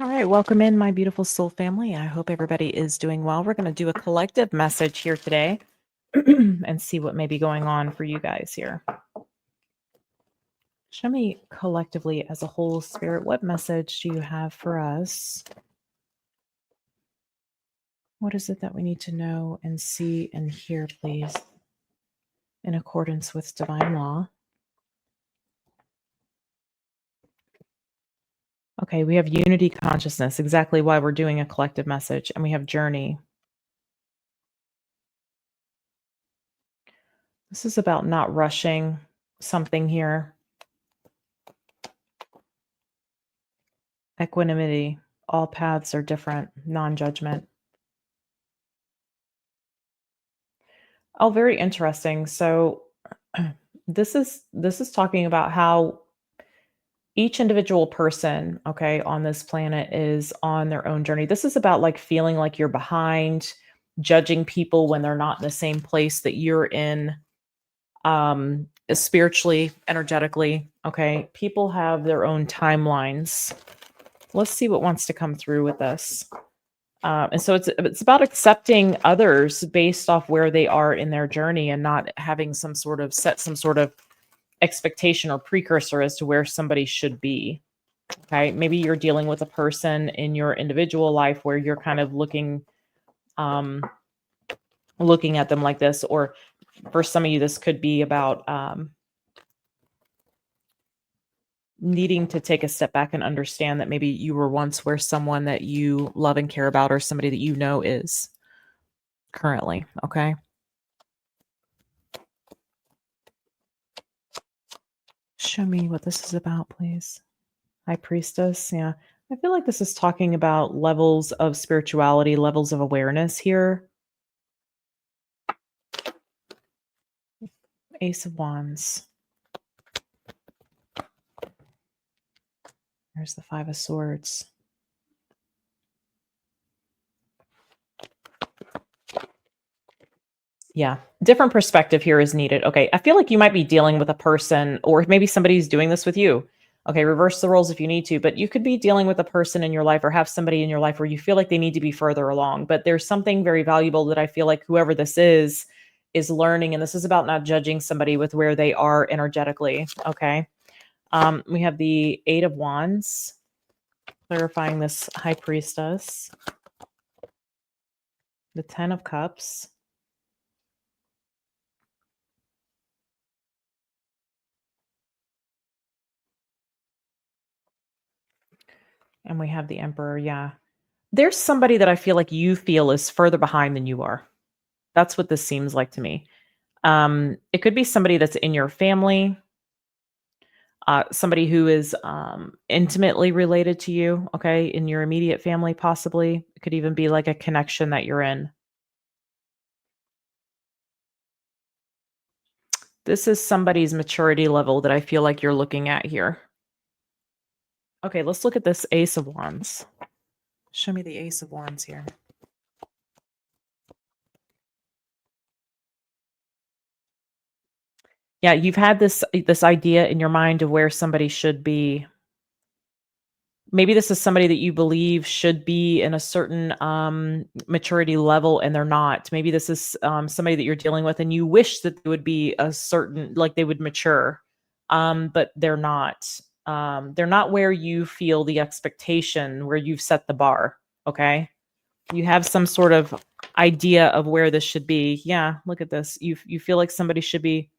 All right, welcome in, my beautiful soul family. I hope everybody is doing well. We're going to do a collective message here today and see what may be going on for you guys here. Show me collectively as a whole, Spirit, what message do you have for us? What is it that we need to know and see and hear, please, in accordance with divine law? Okay, we have unity consciousness, exactly why we're doing a collective message, and we have journey. This is about not rushing something here. Equanimity. All paths are different. Non-judgment. Oh, very interesting. So this is talking about how each individual person, okay, on this planet is on their own journey. This is about like feeling like you're behind, judging people when they're not in the same place that you're in, spiritually, energetically, okay? People have their own timelines. Let's see what wants to come through with this. And so it's about accepting others based off where they are in their journey and not having some sort of expectation or precursor as to where somebody should be. Okay, maybe you're dealing with a person in your individual life where you're kind of um, looking at them like this, or for some of you, this could be about needing to take a step back and understand that maybe you were once where someone that you love and care about, or somebody that you know is currently. Okay. Show me what this is about, please. High Priestess. Yeah. I feel like this is talking about levels of spirituality, levels of awareness here. Ace of Wands. There's the Five of Swords. Yeah. Different perspective here is needed. Okay. I feel like you might be dealing with a person, or maybe somebody's doing this with you. Okay. Reverse the roles if you need to, but you could be dealing with a person in your life or have somebody in your life where you feel like they need to be further along. But there's something very valuable that I feel like whoever this is learning. And this is about not judging somebody with where they are energetically. Okay. We have the Eight of Wands, clarifying this High Priestess. The Ten of Cups. And we have the Emperor. Yeah. There's somebody that I feel like you feel is further behind than you are. That's what this seems like to me. It could be somebody that's in your family, somebody who is intimately related to you, okay, in your immediate family, possibly. It could even be like a connection that you're in. This is somebody's maturity level that I feel like you're looking at here. Okay, let's look at this Ace of Wands. Show me the Ace of Wands here. Yeah, you've had this idea in your mind of where somebody should be. Maybe this is somebody that you believe should be in a certain maturity level and they're not. Maybe this is somebody that you're dealing with and you wish that they would be a certain, like they would mature, but they're not. They're not where you feel the expectation, where you've set the bar. Okay. You have some sort of idea of where this should be. Yeah, look at this. You feel like somebody should be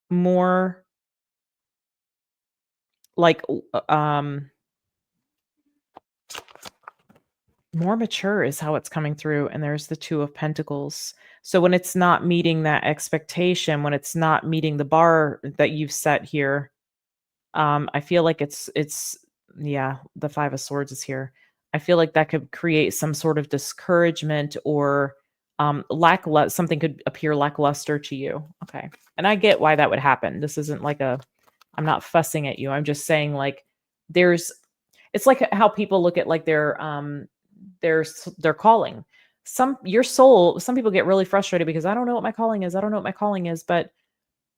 more like more mature is how it's coming through, and there's the Two of Pentacles. So when it's not meeting that expectation, when it's not meeting the bar that you've set here, I feel like it's yeah, the Five of Swords is here. I feel like that could create some sort of discouragement or something could appear lackluster to you. Okay. And I get why that would happen. This isn't like I'm not fussing at you. I'm just saying like there's it's like how people look at like their calling. Your soul, some people get really frustrated because I don't know what my calling is. I don't know what my calling is, but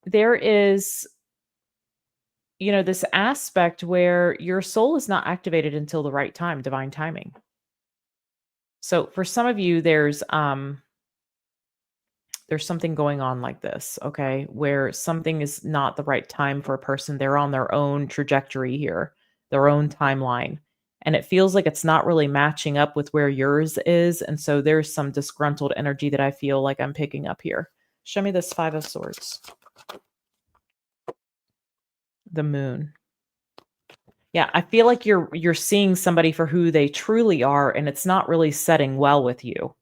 there is this aspect where your soul is not activated until the right time, divine timing. So for some of you, there's something going on like this, okay, where something is not the right time for a person. They're on their own trajectory here, their own timeline. And it feels like it's not really matching up with where yours is. And so there's some disgruntled energy that I feel like I'm picking up here. Show me this Five of Swords, the Moon. Yeah, I feel like you're seeing somebody for who they truly are, and it's not really setting well with you.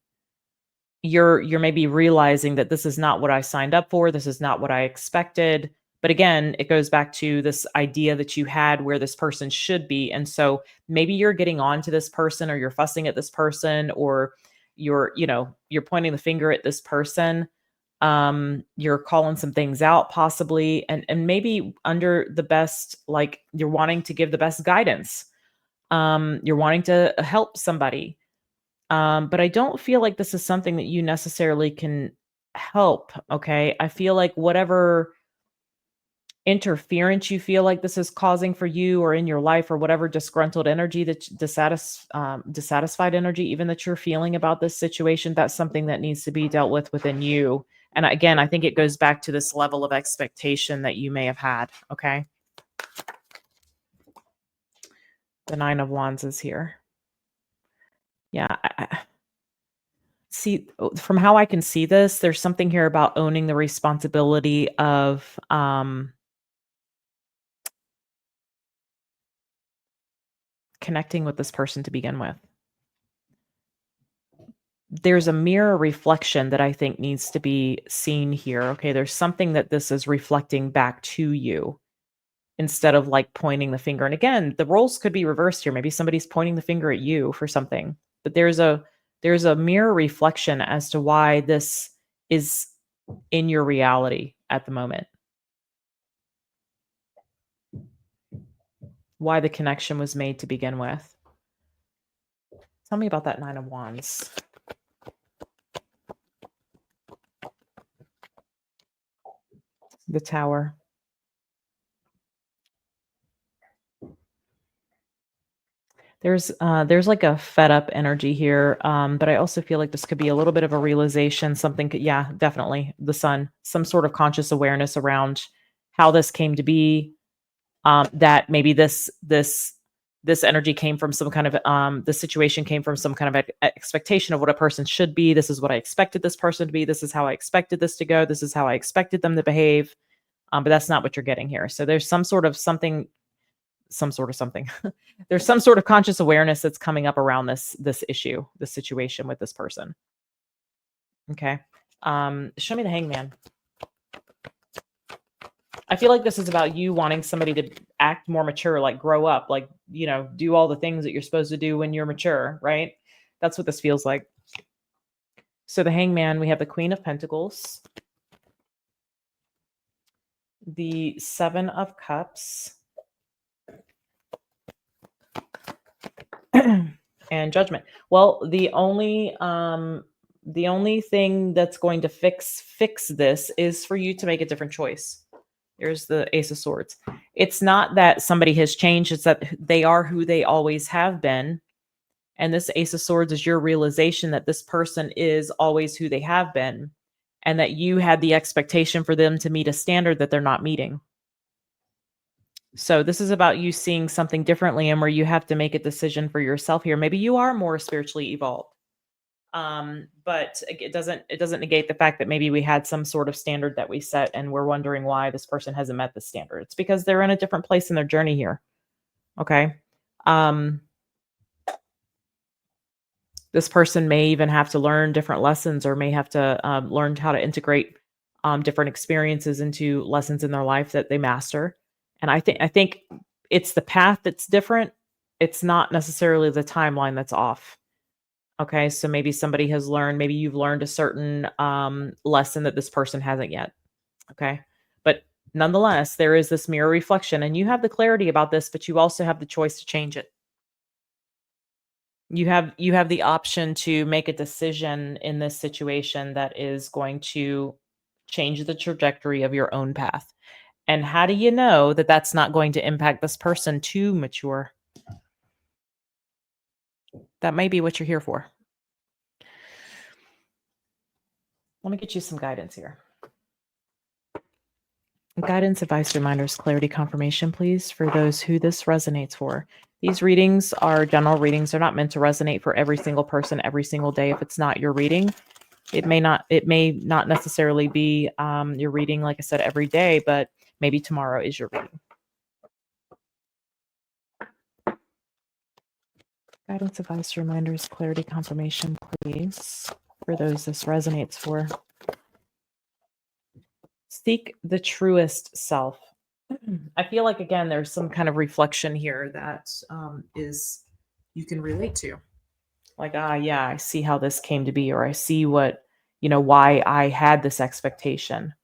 You're maybe realizing that this is not what I signed up for, this is not what I expected. But again, it goes back to this idea that you had where this person should be. And so maybe you're getting on to this person, or you're fussing at this person, or you're pointing the finger at this person. You're calling some things out possibly, and maybe under the best, like, you're wanting to give the best guidance. You're wanting to help somebody, but I don't feel like this is something that you necessarily can help. Okay. I feel like whatever interference you feel like this is causing for you or in your life, or whatever disgruntled energy, that dissatisfied energy, even that you're feeling about this situation, that's something that needs to be dealt with within you. And again, I think it goes back to this level of expectation that you may have had. Okay. The Nine of Wands is here. Yeah. See, from how I can see this, there's something here about owning the responsibility of connecting with this person to begin with. There's a mirror reflection that I think needs to be seen here. Okay, there's something that this is reflecting back to you, instead of like pointing the finger. And again, the roles could be reversed here. Maybe somebody's pointing the finger at you for something, but there's a mirror reflection as to why this is in your reality at the moment. Why the connection was made to begin with. Tell me about that Nine of Wands. The Tower. There's like a fed up energy here, but I also feel like this could be a little bit of a realization. Yeah, definitely the Sun, some sort of conscious awareness around how this came to be. That maybe this energy came from some kind of the situation came from some kind of expectation of what a person should be. This is what I expected this person to be. This is how I expected this to go. This is how I expected them to behave. But that's not what you're getting here. So there's some sort of something. There's some sort of conscious awareness that's coming up around this issue, this situation with this person. Okay. Show me the Hangman. I feel like this is about you wanting somebody to act more mature, like grow up, like, do all the things that you're supposed to do when you're mature, right? That's what this feels like. So the Hangman, we have the Queen of Pentacles, the Seven of Cups, and Judgment. Well, the only thing that's going to fix this is for you to make a different choice. Here's the Ace of Swords. It's not that somebody has changed, it's that they are who they always have been. And this Ace of Swords is your realization that this person is always who they have been, and that you had the expectation for them to meet a standard that they're not meeting. So this is about you seeing something differently, and where you have to make a decision for yourself here. Maybe you are more spiritually evolved. But it doesn't negate the fact that maybe we had some sort of standard that we set, and we're wondering why this person hasn't met the standard. It's because they're in a different place in their journey here. Okay. This person may even have to learn different lessons, or may have to learn how to integrate different experiences into lessons in their life that they master. And I think it's the path that's different. It's not necessarily the timeline that's off. Okay, so maybe somebody has learned, maybe you've learned a certain lesson that this person hasn't yet. Okay, but nonetheless, there is this mirror reflection, and you have the clarity about this, but you also have the choice to change it. You have the option to make a decision in this situation that is going to change the trajectory of your own path. And how do you know that that's not going to impact this person to mature? That may be what you're here for. Let me get you some guidance here. Guidance, advice, reminders, clarity, confirmation, please, for those who this resonates for. These readings are general readings. They're not meant to resonate for every single person every single day. If it's not your reading, it may not necessarily be your reading, like I said, every day, but maybe tomorrow is your reading. Guidance, advice, reminders, clarity, confirmation, please, for those this resonates for. Seek the truest self. I feel like, again, there's some kind of reflection here that is you can relate to. Like, yeah, I see how this came to be, or I see why I had this expectation.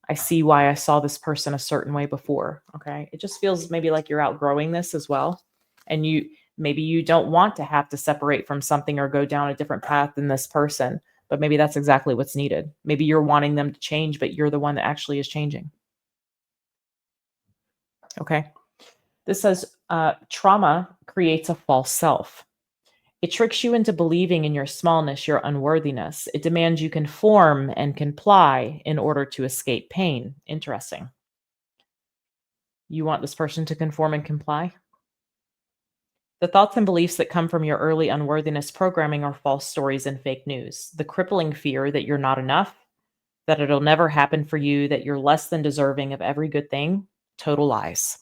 I see why I saw this person a certain way before. Okay. It just feels maybe like you're outgrowing this as well. And maybe you don't want to have to separate from something or go down a different path than this person, but maybe that's exactly what's needed. Maybe you're wanting them to change, but you're the one that actually is changing. Okay. This says trauma creates a false self. It tricks you into believing in your smallness, your unworthiness. It demands you conform and comply in order to escape pain. Interesting. You want this person to conform and comply? The thoughts and beliefs that come from your early unworthiness programming are false stories and fake news. The crippling fear that you're not enough, that it'll never happen for you, that you're less than deserving of every good thing, total lies.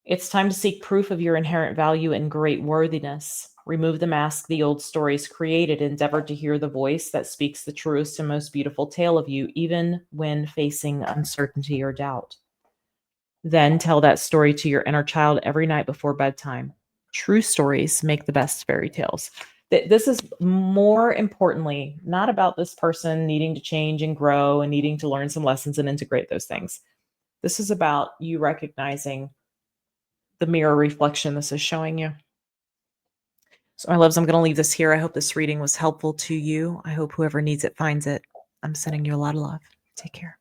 It's time to seek proof of your inherent value and great worthiness. Remove the mask the old stories created. Endeavor to hear the voice that speaks the truest and most beautiful tale of you, even when facing uncertainty or doubt. Then tell that story to your inner child every night before bedtime. True stories make the best fairy tales. This is more importantly not about this person needing to change and grow and needing to learn some lessons and integrate those things. This is about you recognizing the mirror reflection this is showing you. So, my loves, I'm going to leave this here. I hope this reading was helpful to you. I hope whoever needs it finds it. I'm sending you a lot of love. Take care.